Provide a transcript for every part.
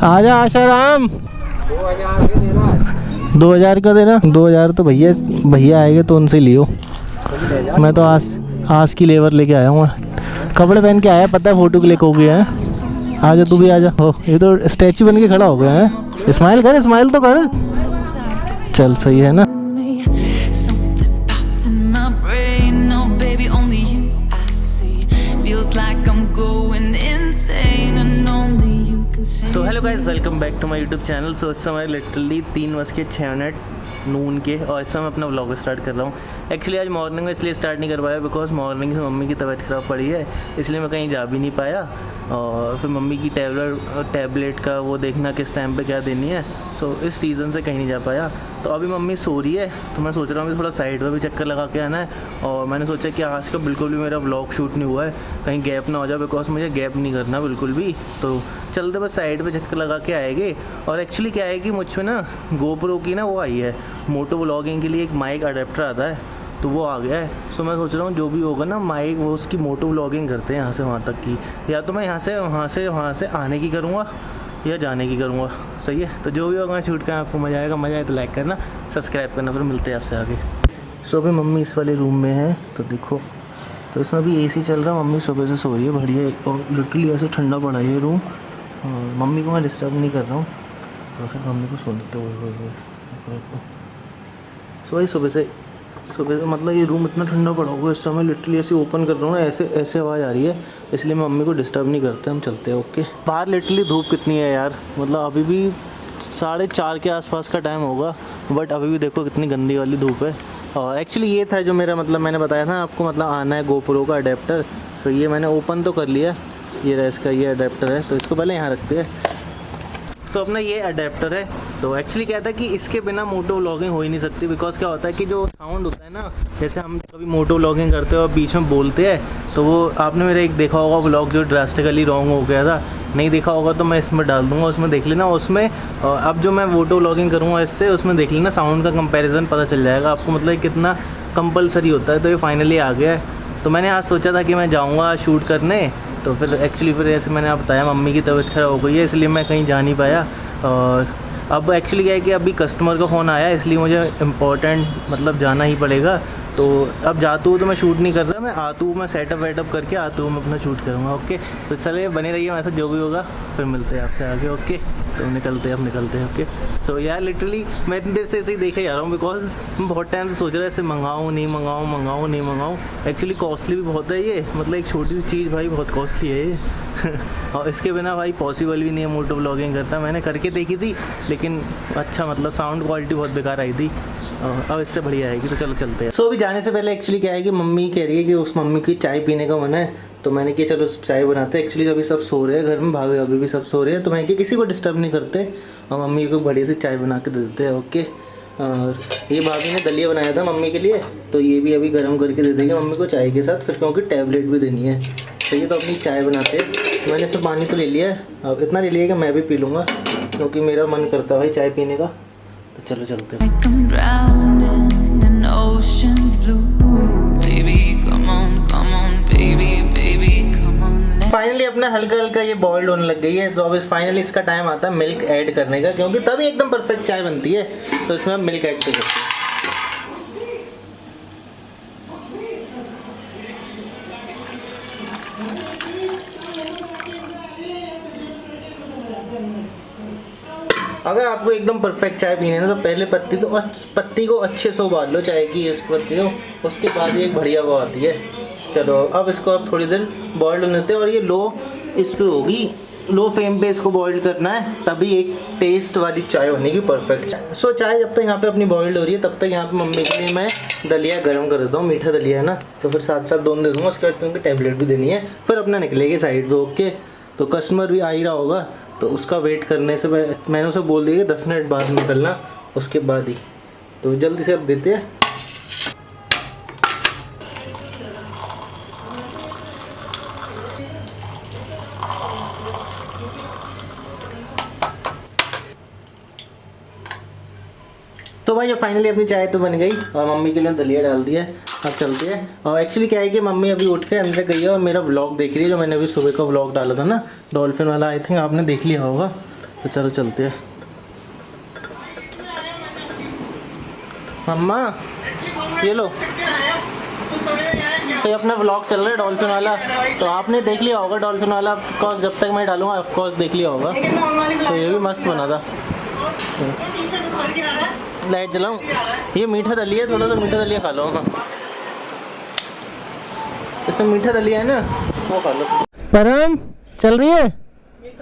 आजा आशाराम। 2000 का देना। 2000 तो भैया आएंगे तो उनसे लियो। मैं तो आज की लेबर लेके आया हूँ। कपड़े पहन के आया, पता है फोटो क्लिक हो गया है। आजा तू भी आजा। हो ये तो स्टैचू बन के खड़ा हो गया है। स्माइल कर, स्माइल तो कर। चल सही है ना। So hello guys, welcome back to my YouTube channel. सो इस समय लिटरली 3:06 नून के, और इस समय अपना व्लॉग स्टार्ट कर रहा हूँ। एक्चुअली आज मॉर्निंग में इसलिए स्टार्ट नहीं कर पाया बिकॉज मॉर्निंग से मम्मी की तबीयत ख़राब पड़ी है, इसलिए मैं कहीं जा भी नहीं पाया। और फिर मम्मी की टैबलेट का वो देखना किस टाइम पे क्या देनी है, सो इस रीज़न से कहीं नहीं जा पाया। तो अभी मम्मी सो रही है, तो मैं सोच रहा हूँ कि थोड़ा साइड में भी चक्कर लगा के आना है। और मैंने सोचा कि आज का बिल्कुल भी मेरा व्लॉग शूट नहीं हुआ है, कहीं गैप ना हो जाए, बिकॉज मुझे गैप नहीं करना बिल्कुल भी। तो चलते बस साइड पे चक्कर लगा के आएंगे। और एक्चुअली क्या है कि मुझ में ना गोप्रो की ना वो आई है, मोटो व्लॉगिंग के लिए एक माइक अडेप्टर आता है, तो वो आ गया है। सो मैं सोच रहा हूँ जो भी होगा ना माइक, वो उसकी मोटो व्लॉगिंग करते हैं यहाँ से वहाँ तक की, या तो मैं यहाँ से आने की करूँगा या जाने की करूँगा। सही है, तो जो भी होगा शूट का आपको मज़ा आएगा। मज़ा आए तो लाइक करना, सब्सक्राइब करना, फिर मिलते हैं आपसे आगे। सो अभी मम्मी इस वाले रूम में है, तो देखो, तो इसमें भी एसी चल रहा है। मम्मी सुबह से सो रही है बढ़िया, और लिटरली ऐसे ठंडा पड़ा है ये रूम। मम्मी को मैं डिस्टर्ब नहीं कर रहा हूँ, तो फिर मम्मी को सो देते हुए सुबह से मतलब ये रूम इतना ठंडा पड़ा हुआ है इस समय। लिटरली ऐसे ओपन कर रहा हूँ, ऐसे आवाज़ आ रही है, इसलिए मम्मी को डिस्टर्ब नहीं करते, हम चलते हैं। ओके, बाहर लिटरली धूप कितनी है यार, मतलब अभी भी 4:30 के आसपास का टाइम होगा, बट अभी भी देखो कितनी गंदी वाली धूप है। और एक्चुअली ये था जो मेरा मतलब मैंने बताया था आपको, मतलब आना है गोप्रो का अडेप्टर। सो ये मैंने ओपन तो कर लिया, ये रहा इसका ये अडेप्टर है, तो इसको पहले यहाँ रखते हैं। सो अपना ये अडेप्टर है। तो एक्चुअली क्या था कि इसके बिना मोटो व्लॉगिंग हो ही नहीं सकती, बिकॉज क्या होता है कि जो साउंड होता है ना, जैसे हम कभी मोटो व्लॉगिंग करते हैं और बीच में बोलते हैं, तो वो आपने मेरा एक देखा होगा व्लॉग जो ड्रास्टिकली रॉन्ग हो गया था, नहीं देखा होगा तो मैं इसमें डाल दूंगा, उसमें देख लेना। उसमें अब जो मैं मोटो व्लॉगिंग करूँगा इससे, उसमें देख लेना, साउंड का कंपेरिजन पता चल जाएगा आपको, मतलब कितना कंपलसरी होता है। तो ये फाइनली आ गया है। तो मैंने आज सोचा था कि मैं जाऊँगा शूट करने, तो फिर ऐसे मैंने आपको बताया मम्मी की तबीयत खराब हो गई है, इसलिए मैं कहीं जा नहीं पाया। और अब एक्चुअली क्या है कि अभी कस्टमर का फ़ोन आया है, इसलिए मुझे इम्पोर्टेंट मतलब जाना ही पड़ेगा। तो अब जाता हूँ तो मैं शूट नहीं कर रहा, मैं आता हूँ, मैं सेटअप वेटअप करके आता हूँ, मैं अपना शूट करूँगा। ओके, तो चलिए बने रहिए मेरे साथ, जो भी होगा फिर मिलते हैं आपसे आगे। ओके, तो निकलते हैं। ओके, तो यार लिटरली मैं इतनी देर से ऐसे ही देखे जा रहा हूँ, बिकॉज मैं बहुत टाइम से सोच रहा है ऐसे मंगाऊँ नहीं मंगाऊँ। एक्चुअली कॉस्टली भी बहुत है ये, मतलब एक छोटी सी चीज़ भाई बहुत कॉस्टली है ये और इसके बिना भाई पॉसिबल भी नहीं है मोटो व्लॉगिंग करता। मैंने करके देखी थी, लेकिन अच्छा मतलब साउंड क्वालिटी बहुत बेकार आई थी, अब इससे बढ़िया आएगी। तो चलो चलते हैं। सो अभी जाने से पहले एक्चुअली क्या है कि मम्मी कह रही है कि उस मम्मी की चाय पीने का मन है, तो मैंने कहा चलो चाय बनाते हैं। एक्चुअली अभी सब सो रहे हैं घर में, भाभी अभी भी सब सो रहे हैं, तो मैंने कहा किसी को डिस्टर्ब नहीं करते और मम्मी को बढ़िया से चाय बना के दे देते हैं। ओके, और ये भाभी ने दलिया बनाया था मम्मी के लिए, तो ये भी अभी गर्म करके दे देंगे मम्मी को चाय के साथ, फिर क्योंकि टैबलेट भी देनी है। तो ये तो अपनी चाय बनाते हैं। मैंने सब पानी तो ले लिया है, अब इतना ले लिया कि मैं भी पी लूँगा, क्योंकि मेरा मन करता है भाई चाय पीने का। तो चलो चलते हैं। फाइनली अपना हल्का ये बॉइल्ड होने लग गई है, तो अब फाइनली इसका टाइम आता है मिल्क ऐड करने का, क्योंकि तभी एकदम परफेक्ट चाय बनती है। तो इसमें हम मिल्क ऐड कर सकते हैं। अगर आपको एकदम परफेक्ट चाय पीनी है ना, तो पहले पत्ती को अच्छे से उबाल लो चाय की, इस पत्ती को, उसके बाद ये एक बढ़िया वो आती है। चलो अब इसको अब थोड़ी देर बॉइल्ड होने देते हैं, और ये इस पे होगी, लो फ्लेम पे इसको बॉइल्ड करना है, तभी एक टेस्ट वाली चाय बनेगी परफेक्ट। सो चाय जब तक यहाँ पे अपनी बॉइल्ड हो रही है, तब तक यहाँ पे मम्मी के लिए मैं दलिया गर्म कर देता हूँ। मीठा दलिया है ना, तो फिर साथ दोनों दे दूँगा, उसके बाद क्योंकि टैबलेट भी देनी है, फिर अपना निकलेगी साइड पे। ओके, तो कस्टमर भी आ ही रहा होगा, तो उसका वेट करने से मैंने उसे बोल दिया कि 10 मिनट बाद निकलना, उसके बाद ही। तो जल्दी से अब देते हैं। तो भाई ये फाइनली अपनी चाय तो बन गई, और मम्मी के लिए दलिया डाल दिया। अब चलते हैं। और एक्चुअली क्या है कि मम्मी अभी उठ के अंदर गई है और मेरा व्लॉग देख रही है, जो मैंने अभी सुबह का व्लॉग डाला था ना डॉल्फिन वाला, आई थिंक आपने देख लिया होगा। तो चलो चलते हैं। मम्मा ये लो, सही अपना व्लॉग चल रहा है डॉल्फिन वाला, तो आपने देख लिया होगा डॉल्फिन वाला, ऑफकोर्स जब तक मैं डालूंगा ऑफकोर्स देख लिया होगा। तो ये भी मस्त बना था। लाइट जलाऊं? ये मीठा दलिया, थोड़ा सा मीठा दलिया खा लो। हाँ इसमें मीठा दलिया है ना, वो खा लो। परम चल रही है,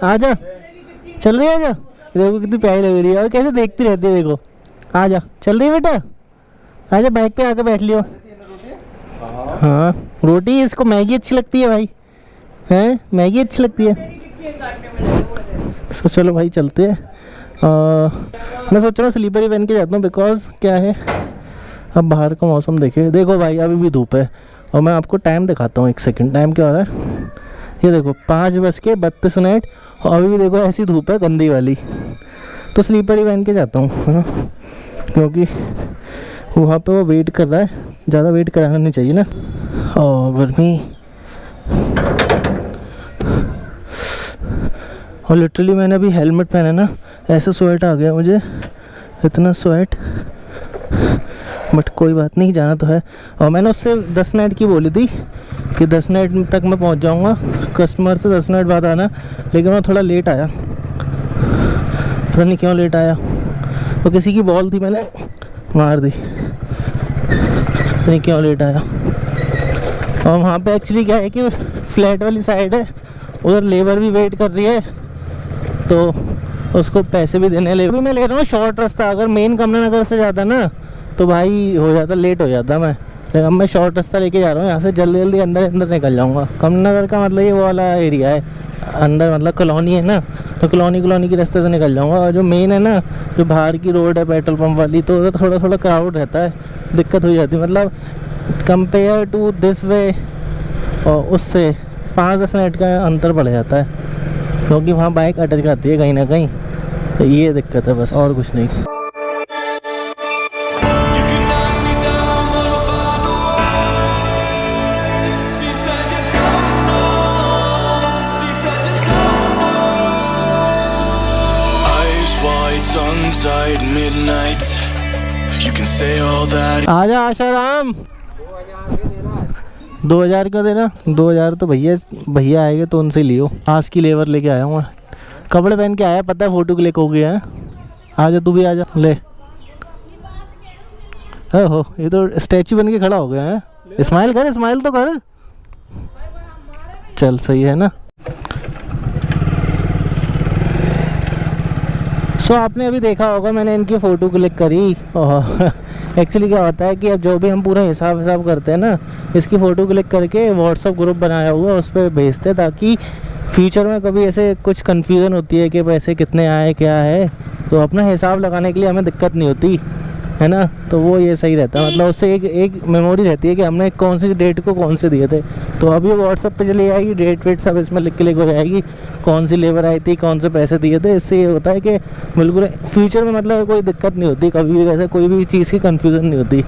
आजा। चल रही है, आजा। देखो कितनी प्यारी लग रही है, और कैसे देखती रहती है, देखो। आजा, चल रही है बेटा, आजा बाइक पे आके बैठ लियो। हाँ रोटी, इसको मैगी अच्छी लगती है भाई, हैं मैगी अच्छी लगती है। तो चलो भाई चलते हैं। मैं सोच रहा हूँ स्लीपर ही पहन के जाता हूँ, बिकॉज क्या है अब बाहर का मौसम देखे। देखो भाई अभी भी धूप है, और मैं आपको टाइम दिखाता हूँ, एक सेकंड टाइम क्या हो रहा है। ये देखो 5:32, और अभी भी देखो ऐसी धूप है गंदी वाली। तो स्लीपर ही पहन के जाता हूँ, है ना, क्योंकि वहाँ पे वो वेट कर रहा है, ज़्यादा वेट कराना नहीं चाहिए ना। और गर्मी, और लिटरली मैंने अभी हेलमेट पहना ना, ऐसा स्वेट आ गया मुझे, इतना स्वेट। बट कोई बात नहीं, जाना तो है। और मैंने उससे 10 मिनट की बोली थी कि 10 मिनट तक मैं पहुंच जाऊंगा, कस्टमर से 10 मिनट बाद आना, लेकिन मैं थोड़ा लेट आया, पता नहीं क्यों लेट आया। तो किसी की बॉल थी, मैंने मार दी, पता नहीं क्यों लेट आया। और वहाँ पे एक्चुअली क्या है कि फ्लैट वाली साइड है, उधर लेबर भी वेट कर रही है, तो उसको पैसे भी देने। लेबर मैं ले रहा हूँ शॉर्ट रास्ता, अगर मेन कमला नगर से जाता ना तो भाई हो जाता, लेट हो जाता मैं, लेकिन अब मैं शॉर्ट रास्ता लेके जा रहा हूँ, यहाँ से जल्दी जल्दी अंदर निकल जाऊँगा। कमला नगर का मतलब ये वो वाला एरिया है, अंदर मतलब कॉलोनी है ना, तो कॉलोनी के रास्ते से निकल जाऊँगा। और जो मेन है ना, जो बाहर की रोड है पेट्रोल पंप वाली, तो उधर थोड़ा क्राउड रहता है, दिक्कत हो जाती है। मतलब कंपेयर टू दिस वे, और उससे 5-10 मिनट का अंतर पड़ जाता है, क्योंकि वहाँ बाइक अटक जाती है कहीं ना कहीं, तो ये दिक्कत है बस, और कुछ नहीं। आजा आशाराम, 2000 का देना। 2000 तो भैया आएंगे तो उनसे लियो। आज की लेबर लेके आया हूँ मैं, कपड़े पहन के आया, पता है फोटो क्लिक हो गया है। आजा तू भी आजा, ले। हो ये तो स्टैचू बन के खड़ा हो गया है। स्माइल कर, स्माइल तो कर, चल सही है ना। सो आपने अभी देखा होगा मैंने इनकी फ़ोटो क्लिक करी। और एक्चुअली क्या होता है कि अब जो भी हम पूरा हिसाब करते हैं ना, इसकी फ़ोटो क्लिक करके व्हाट्सअप ग्रुप बनाया हुआ उस पर भेजते हैं, ताकि फ्यूचर में कभी ऐसे कुछ कन्फ्यूज़न होती है कि पैसे कितने आए क्या है, तो अपना हिसाब लगाने के लिए हमें दिक्कत नहीं होती है ना। तो वो ये सही रहता है, मतलब उससे एक मेमोरी रहती है कि हमने कौन सी डेट को कौन से दिए थे। तो अभी व्हाट्सअप पे चली जाएगी, डेट वेट सब इसमें लिख हो जाएगी, कौन सी लेबर आई थी, कौन से पैसे दिए थे। इससे ये होता है कि बिल्कुल फ्यूचर में मतलब कोई दिक्कत नहीं होती, कभी भी ऐसे कोई भी चीज़ की कन्फ्यूज़न नहीं होती।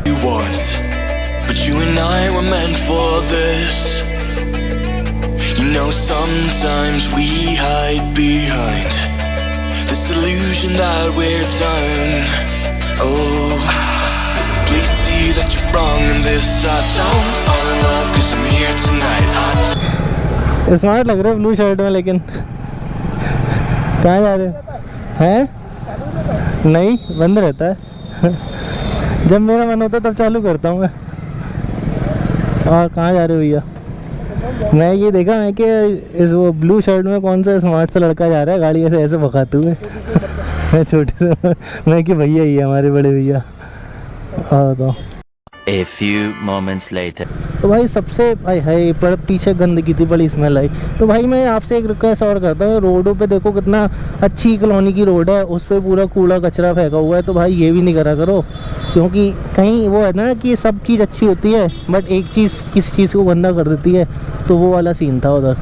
Oh, please see that you're wrong in this. I don't fall in love 'cause I'm here tonight. Smart लग रहा है ब्लू शर्ट में, लेकिन कहाँ जा रहे हैं? नहीं, बंद रहता है। जब मेरा मन होता है तब चालू करता हूँ मैं। और कहाँ जा रहे हो भैया? मैं ये देखा है कि इस वो ब्लू शर्ट में कौन सा स्मार्ट सा लड़का जा रहा है गाड़ी ऐसे भगाते हुए। मैं छोटे से मैं कि भैया ही है हमारे बड़े भैया। तो A few moments later. तो भाई सबसे भाई है पर पीछे गंदगी थी, बड़ी स्मेल आई। तो भाई मैं आपसे एक रिक्वेस्ट और करता हूँ, रोडों पे देखो कितना अच्छी कॉलोनी की रोड है, उस पर पूरा कूड़ा कचरा फेंका हुआ है। तो भाई ये भी नहीं करा करो, क्योंकि कहीं वो है ना कि सब चीज़ अच्छी होती है बट एक चीज़ किसी चीज़ को गंदा कर देती है, तो वो वाला सीन था उधर।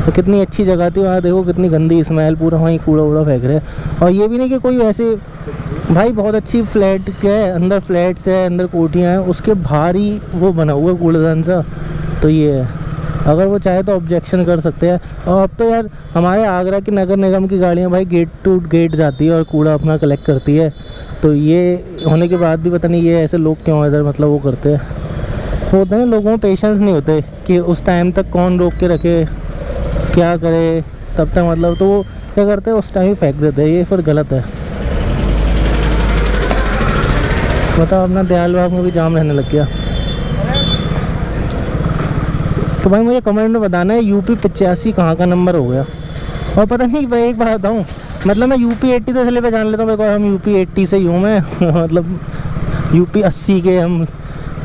तो कितनी अच्छी जगह थी, वहाँ देखो कितनी गंदी स्मेल, पूरा वहीं कूड़ा वूड़ा फेंक रहे हैं। और ये भी नहीं कि कोई वैसे भाई बहुत अच्छी फ्लैट के अंदर फ्लैट्स है, अंदर कोठियाँ हैं, उसके बाहर ही वो बना हुआ कूड़ेदान सा। तो ये है, अगर वो चाहे तो ऑब्जेक्शन कर सकते हैं। और अब तो यार हमारे आगरा की नगर निगम की गाड़ियाँ भाई गेट टू गेट जाती है और कूड़ा अपना कलेक्ट करती है। तो ये होने के बाद भी पता नहीं ये ऐसे लोग क्यों इधर मतलब वो करते हैं, होते हैं लोगों में पेशेंस नहीं होते कि उस टाइम तक कौन रोक के रखे, क्या करे तब तक, मतलब तो वो क्या करते हैं उस टाइम ही फेंक देते हैं। ये फिर गलत है। बताओ, अपना दयाल बाग में भी जाम रहने लग गया। तो भाई मुझे कमेंट में बताना है यूपी 85 कहाँ का नंबर हो गया। और पता नहीं भाई एक बात बताऊँ, मतलब मैं यूपी 80 तो इसलिए पहचान लेता हूँ बिकॉज हम यूपी 80 से ही हूँ मैं मतलब यूपी 80 के हम।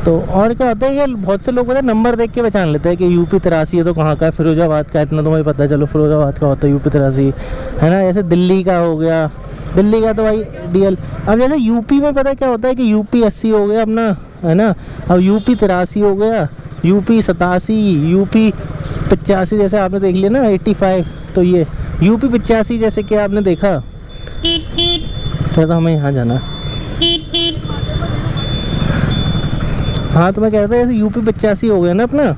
तो और क्या होता है, ये बहुत से लोग होते हैं नंबर देख के पहचान लेते हैं कि यूपी 83 है तो कहाँ का है, फिरोजाबाद का, इतना तो मुझे पता है, चलो फिरोजाबाद का होता है यूपी 83 है ना। जैसे दिल्ली का हो गया, दिल्ली का तो भाई DL। अब जैसे यूपी में पता है क्या होता है कि यूपी 80 हो गया अपना, है ना। अब यूपी 83 हो गया, यूपी 87, यूपी 85 जैसे आपने देख लिया ना 85। तो ये यूपी 85 जैसे कि आपने देखा, क्या तो हमें यहाँ जाना है। हाँ तो मैं कह रहा था जैसे यूपी 85 हो गया ना अपना,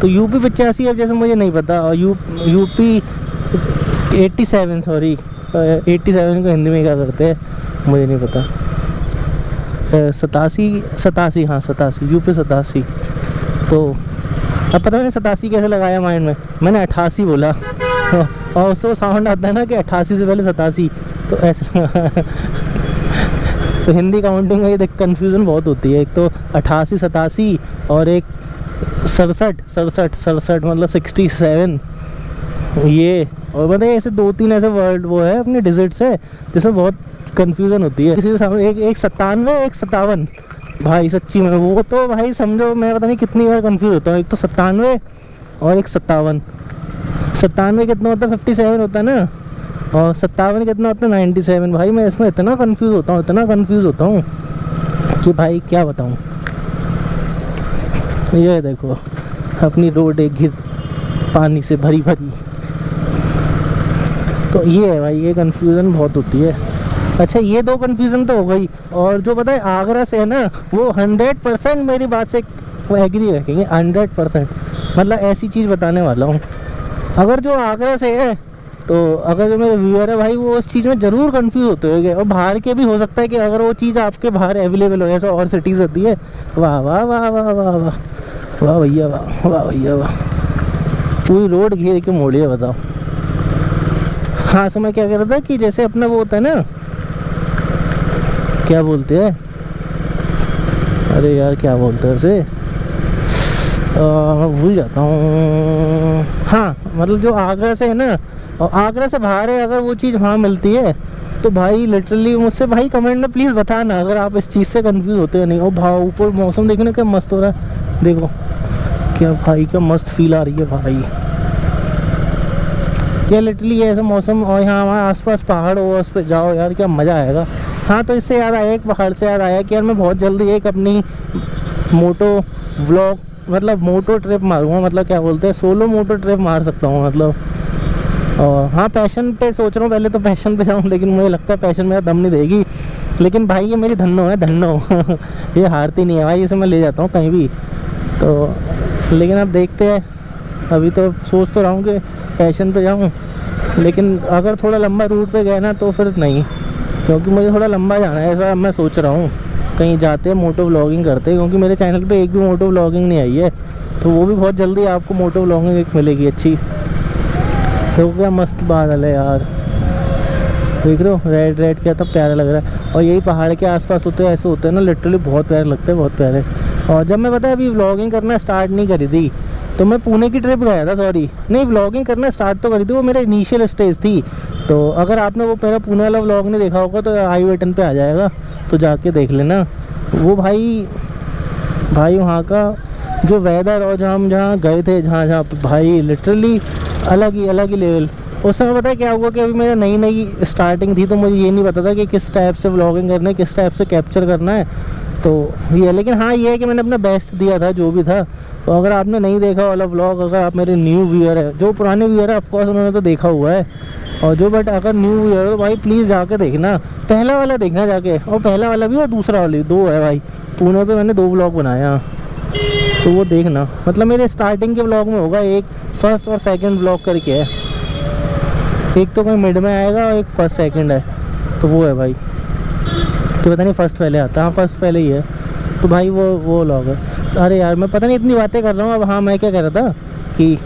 तो यूपी 85 अब जैसे मुझे नहीं पता। और यूपी 87, सॉरी 87 को हिंदी में क्या करते हैं मुझे नहीं पता। 87, हाँ 87, यूपी 87। तो अब पता मैंने 87 कैसे लगाया माइंड में, मैंने 88 बोला और उसको साउंड आता है ना कि 88 से पहले 87, तो ऐसा तो हिंदी काउंटिंग में ये देख कन्फ्यूज़न बहुत होती है। एक तो 88, 87 और एक 67 मतलब 67 ये। और मतलब ऐसे 2-3 ऐसे वर्ड वो है अपने डिजिट्स है जिसमें बहुत कन्फ्यूज़न होती है। किसी से एक 97, एक 57 भाई सच्ची में वो तो भाई समझो मैं पता नहीं कितनी बार कंफ्यूज होता हूँ। एक तो 97 और एक 57। 97 कितना होता है 57 होता है ना, और 57 कितना होता है 97। भाई मैं इसमें इतना कंफ्यूज होता हूँ कि भाई क्या बताऊँ। ये देखो अपनी रोड एक घिर पानी से भरी भरी, तो ये है भाई, ये कन्फ्यूज़न बहुत होती है। अच्छा ये 2 कन्फ्यूज़न तो हो गई, और जो पता है आगरा से है ना वो 100% मेरी बात से एग्री रखेंगे, 100%। मतलब ऐसी चीज़ बताने वाला हूँ, अगर जो आगरा से है तो अगर जो मेरे व्यूअर है भाई वो उस चीज़ में ज़रूर कंफ्यूज होते होंगे। और बाहर के भी हो सकता है कि अगर वो चीज़ आपके बाहर अवेलेबल हो, जैसे और सिटीज़ होती है। वाह वाह वाह वाह वाह वाह वाह भैया वाह, वाह भैया वाह, पूरी रोड घेर के मोड़ी है बताओ। हाँ तो मैं क्या कह रहा था कि जैसे अपना वो होता है ना, क्या बोलते हैं, अरे यार क्या बोलते हैं उसे, मैं भूल जाता हूँ। हाँ मतलब जो आगरा से है ना और आगरा से बाहर है, अगर वो चीज़ वहाँ मिलती है तो भाई लिटरली मुझसे भाई कमेंट में प्लीज़ बताना अगर आप इस चीज़ से कंफ्यूज होते हैं नहीं। और भाव ऊपर मौसम देखने क्या मस्त हो रहा है, देखो क्या भाई क्या मस्त फील आ रही है भाई, क्या लिटरली है ऐसा मौसम। और यहाँ हमारे आसपास पहाड़ हो उस पर जाओ यार क्या मज़ा आएगा। हाँ तो इससे याद आया, एक पहाड़ से याद आया कि यार मैं बहुत जल्दी एक अपनी मोटो व्लॉग मतलब मोटो ट्रिप मारूंगा, मतलब क्या बोलते हैं सोलो मोटो ट्रिप मार सकता हूँ मतलब। और हाँ पैशन पे सोच रहा हूँ, पहले तो पैशन पे जाऊँ लेकिन मुझे लगता है पैशन मेरा दम नहीं देगी। लेकिन भाई ये मेरी धन्नो है, धन्नो ये हारती नहीं है भाई, इसे मैं ले जाता हूँ कहीं भी। तो लेकिन अब देखते हैं, अभी तो सोच तो रहा हूँ कि पैशन पे जाऊँ, लेकिन अगर थोड़ा लंबा रूट पे गए ना तो फिर नहीं, क्योंकि मुझे थोड़ा लंबा जाना है। इस बार मैं सोच रहा हूँ कहीं जाते हैं मोटो व्लॉगिंग करते हैं, क्योंकि मेरे चैनल पे एक भी मोटो व्लॉगिंग नहीं आई है। तो वो भी बहुत जल्दी आपको मोटो व्लॉगिंग एक मिलेगी अच्छी। तो क्या मस्त बादल है यार, देख रहे हो रेड रेड क्या था प्यारा लग रहा है। और यही पहाड़ के आसपास होते हैं, ऐसे होते हैं ना लिटरली बहुत प्यारे लगते हैं, बहुत प्यारे। और जब मैं पता है अभी व्लॉगिंग करना स्टार्ट नहीं करी थी तो मैं पुणे की ट्रिप गया था, सॉरी नहीं व्लॉगिंग करना स्टार्ट तो करी थी, वो मेरा इनिशियल स्टेज थी। तो अगर आपने वो मेरा पुणे वाला व्लॉग नहीं देखा होगा तो आई बटन पे आ जाएगा, तो जाके देख लेना। वो भाई वहाँ का जो वेदर और जहाँ हम जहाँ गए थे, जहाँ भाई लिटरली अलग ही लेवल। उस समय पता है क्या हुआ कि अभी मेरा नई स्टार्टिंग थी, तो मुझे ये नहीं पता था कि किस टाइप से व्लॉगिंग करना है, किस टाइप से कैप्चर करना है। तो ये लेकिन हाँ ये है कि मैंने अपना बेस्ट दिया था जो भी था। तो अगर आपने नहीं देखा वाला व्लॉग, अगर आप मेरे न्यू व्यूअर है, जो पुराने व्यूअर है ऑफकोर्स उन्होंने तो देखा हुआ है, और जो बट अगर न्यू व्यूअर हो तो भाई प्लीज़ जाके देखना, पहला वाला देखना जाके, और पहला वाला भी और दूसरा वाला भी 2 है भाई। पुणे पे मैंने 2 व्लॉग बनाया। तो वो देखना, मतलब मेरे स्टार्टिंग के ब्लॉग में होगा, एक फर्स्ट और सेकंड ब्लॉग करके है, एक तो कोई मिड में आएगा और एक फर्स्ट सेकंड है, तो वो है भाई। तो पता नहीं फर्स्ट पहले आता है, हाँ फर्स्ट पहले ही है, तो भाई वो व्लॉग है। अरे यार मैं पता नहीं इतनी बातें कर रहा हूँ अब। हाँ मैं क्या कह रहा था कि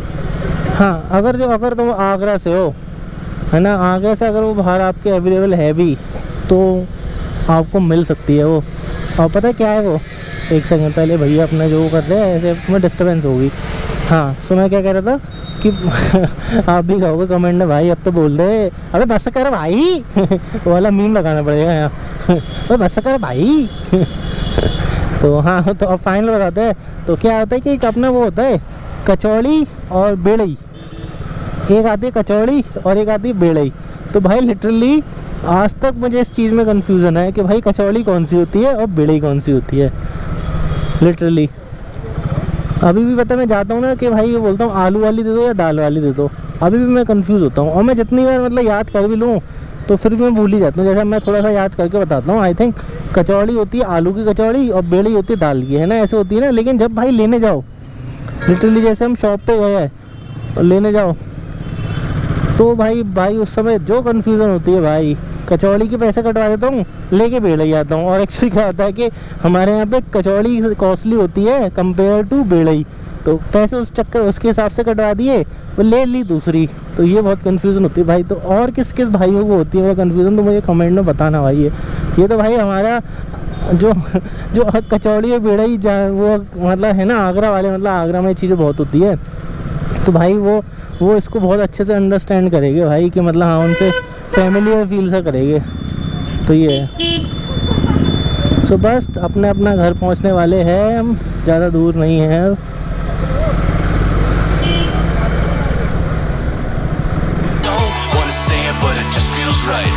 हाँ अगर तुम आगरा से हो, है ना, आगरा से अगर वो बाहर आपके अवेलेबल है भी तो आपको मिल सकती है वो। और पता है क्या है वो, एक सेकंड पहले भैया अपना जो कर रहे हैं ऐसे में डिस्टर्बेंस होगी। हाँ सो मैं क्या कह रहा था कि आप भी कहोगे कमेंट में भाई अब तो बोल रहे, अबे बस कर भाई वो वाला मीम लगाना पड़ेगा यहाँ अबे बस कर भाई तो हाँ, तो अब फाइनल बताते हैं। तो क्या होता है कि एक अपना वो होता है कचौड़ी और बेड़ई, एक आती है कचौड़ी और एक आती है बेड़ई। तो भाई लिटरली आज तक मुझे इस चीज़ में कन्फ्यूज़न है कि भाई कचौड़ी कौन सी होती है और बेड़ई कौन सी होती है। लिटरली अभी भी पता मैं जाता हूँ ना कि भाई ये बोलता हूँ आलू वाली दे दो या दाल वाली दे दो, अभी भी मैं कंफ्यूज होता हूँ। और मैं जितनी बार मतलब याद कर भी लूँ तो फिर भी मैं भूल ही जाता हूँ। जैसा मैं थोड़ा सा याद करके बताता हूँ, आई थिंक कचौड़ी होती है आलू की कचौड़ी और बेड़ी होती है दाल की, है ना, ऐसे होती है ना। लेकिन जब भाई लेने जाओ, लिटरली जैसे हम शॉप पे गए हैं और लेने जाओ तो भाई उस समय जो कन्फ्यूज़न होती है भाई, कचौड़ी के पैसे कटवा देता हूँ, लेके बेड़ई आता हूँ। और एक्चुअली क्या होता है कि हमारे यहाँ पे कचौड़ी कॉस्टली होती है कंपेयर टू बेड़ई, तो पैसे उस चक्कर उसके हिसाब से कटवा दिए, वो ले ली दूसरी। तो ये बहुत कन्फ्यूज़न होती है भाई। तो और किस किस भाइयों को होती है वो कन्फ्यूज़न, तो मुझे कमेंट में बताना भाई। ये तो भाई हमारा जो कचौड़ी और बेड़ई वो मतलब है ना आगरा वाले, मतलब आगरा में चीज़ें बहुत होती है। तो भाई वो इसको बहुत अच्छे से अंडरस्टैंड करेंगे भाई कि मतलब हाँ उनसे फैमिली फील सा करेंगे। तो ये है। सो बस अपना घर पहुंचने वाले हैं हम, ज़्यादा दूर नहीं है। Don't wanna say it, but it just feels right.